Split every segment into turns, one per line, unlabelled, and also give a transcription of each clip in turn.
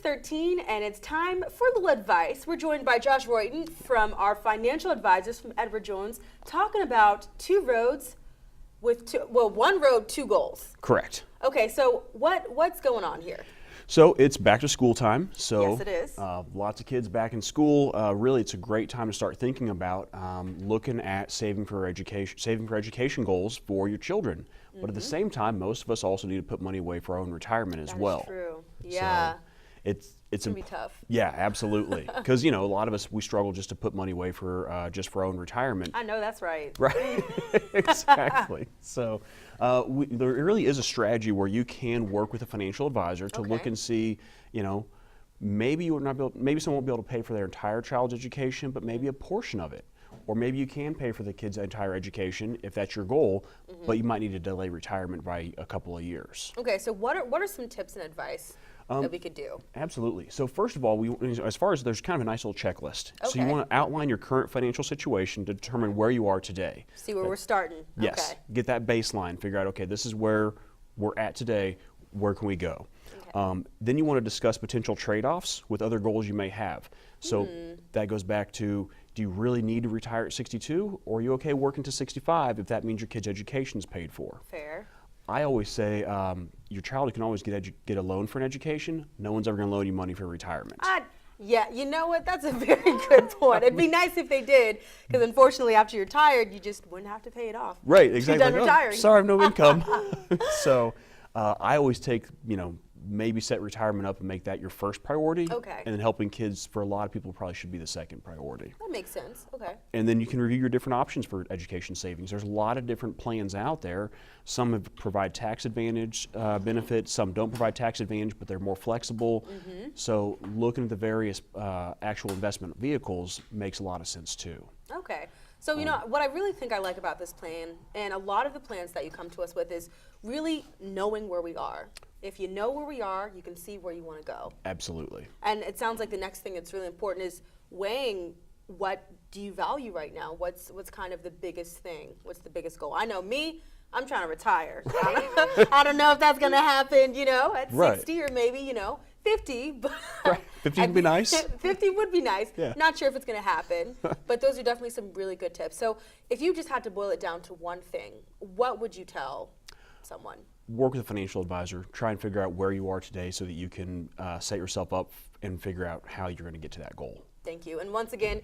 6:13, and it's time for a little advice. We're joined by Josh Royton from our financial advisors from Edward Jones, talking about one road, two goals.
Correct.
Okay, so what's going on here?
So it's back to school time. So
yes, it is.
Lots of kids back in school. Really, it's a great time to start thinking about looking at saving for education goals for your children. But at the same time, most of us also need to put money away for our own retirement as well.
That's true. Yeah.
So it's
gonna be tough.
Yeah, absolutely. Because a lot of us, we struggle just to put money away for just for our own retirement.
I know that's right.
Right. Exactly. So there really is a strategy where you can work with a financial advisor to look and see, maybe maybe someone won't be able to pay for their entire child's education, but maybe a portion of it. Or maybe you can pay for the kid's entire education if that's your goal, but you might need to delay retirement by a couple of years.
Okay, so what are some tips and advice that we could do?
Absolutely. So first of all, as far as there's kind of a nice little checklist.
Okay.
So you want to outline your current financial situation to determine where you are today.
See where we're starting.
Yes.
Okay.
Get that baseline. Figure out, okay, this is where we're at today. Where can we go? Okay. Then you want to discuss potential trade-offs with other goals you may have. So that goes back to, do you really need to retire at 62, or are you okay working to 65 if that means your kid's education is paid for?
Fair.
I always say your child can always get a loan for an education. No one's ever going to loan you money for retirement.
Yeah, you know what? That's a very good point. It'd be nice if they did, because unfortunately, after you're retired, you just wouldn't have to pay it off.
Right, exactly.
You're done retiring.
Sorry, I have no income. So I always take, maybe set retirement up and make that your first priority.
Okay.
And then helping kids, for a lot of people, probably should be the second priority.
That makes sense. Okay.
And then you can review your different options for education savings. There's a lot of different plans out there. Some provide tax advantage benefits, some don't provide tax advantage, but they're more flexible. So looking at the various actual investment vehicles makes a lot of sense too.
Okay. So, what I really think I like about this plan, and a lot of the plans that you come to us with, is really knowing where we are. If you know where we are, you can see where you want to go. Absolutely. And it sounds like the next thing that's really important is weighing, what do you value right now? What's kind of the biggest thing? What's the biggest goal? I know me, I'm trying to retire. I don't know if that's going to happen, at 60 or maybe, 50. But
right. 50 would be nice.
50 would be nice.
Yeah.
Not sure if it's going to happen, but those are definitely some really good tips. So if you just had to boil it down to one thing, what would you tell someone?
Work with a financial advisor. Try and figure out where you are today so that you can set yourself up and figure out how you're going to get to that goal.
Thank you. And once again,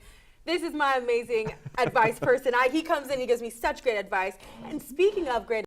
this is my amazing advice person. He comes in, he gives me such great advice. And speaking of great